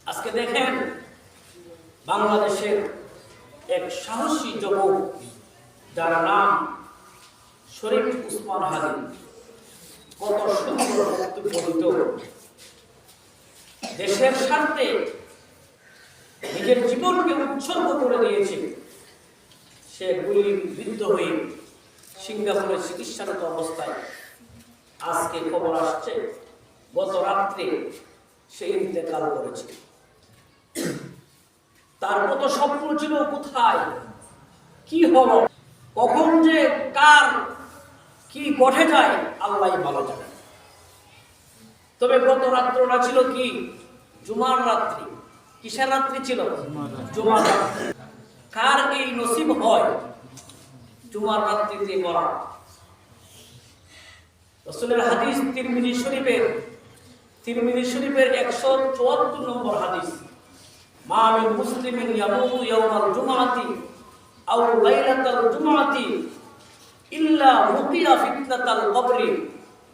আজকে দেখেন বাংলাদেশের এক সাহসী যুবক যার নাম শরীফ উসমান হাদি কত সুন্দর বক্তব্য দিত। দেশের স্বার্থে নিজের জীবনকে উৎসর্গ করে দিয়েছে। সে গুলিবিদ্ধ হয়ে সিঙ্গাপুরে চিকিৎসারত অবস্থায় আজকে খবর আসছে গত রাত্রে সে ইন্তেকাল করেছে। তার কত স্বপ্ন ছিল, কোথায় কি হলো, কখন যে কার কি ঘটে যায় আল্লাহই ভালো জানে। তবে গত রাত্রটা ছিল কি জুমার রাত্রি। কিসের রাত্রি ছিল? জুমার রাত্রি। কার এই নসিব হয় জুমার রাত্রিতে মরা? রাসূলের হাদিস তিরমিজি শরীফের 174 নম্বর হাদিস, মা মিন মুসলিমিন ইয়ামুতু ইয়াওমাল জুমআতি আও লাইলাতাল জুমআতি ইল্লা মুকিয়া ফিতনাতাল কবরি।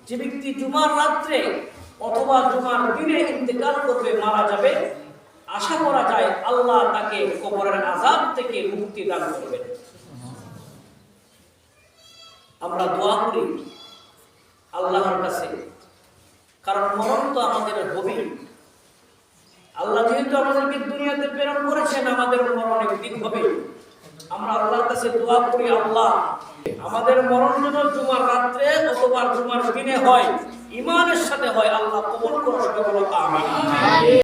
যে ব্যক্তি জুমার রাত্রে অথবা জুমার দিনে ইন্তেকাল করবে, মারা যাবে, আশা করা যায় আল্লাহ তাকে কবরের আযাব থেকে মুক্তি দান করবেন। আমরা দোয়া করি আল্লাহর কাছে, কারণ মরণ তো আমাদের হবে। আল্লাহ যেহেতু আমাদেরকে দুনিয়াতে প্রেরণ করেছেন, আমাদের মরণ একদিন হবে। আমরা আল্লাহর কাছে দোয়া করি, আল্লাহ আমাদের মরণ যেন জুমার রাত্রে অথবা জুমার দিনে হয়, ঈমানের সাথে হয়। আল্লাহ কবুল করুন। আমিন।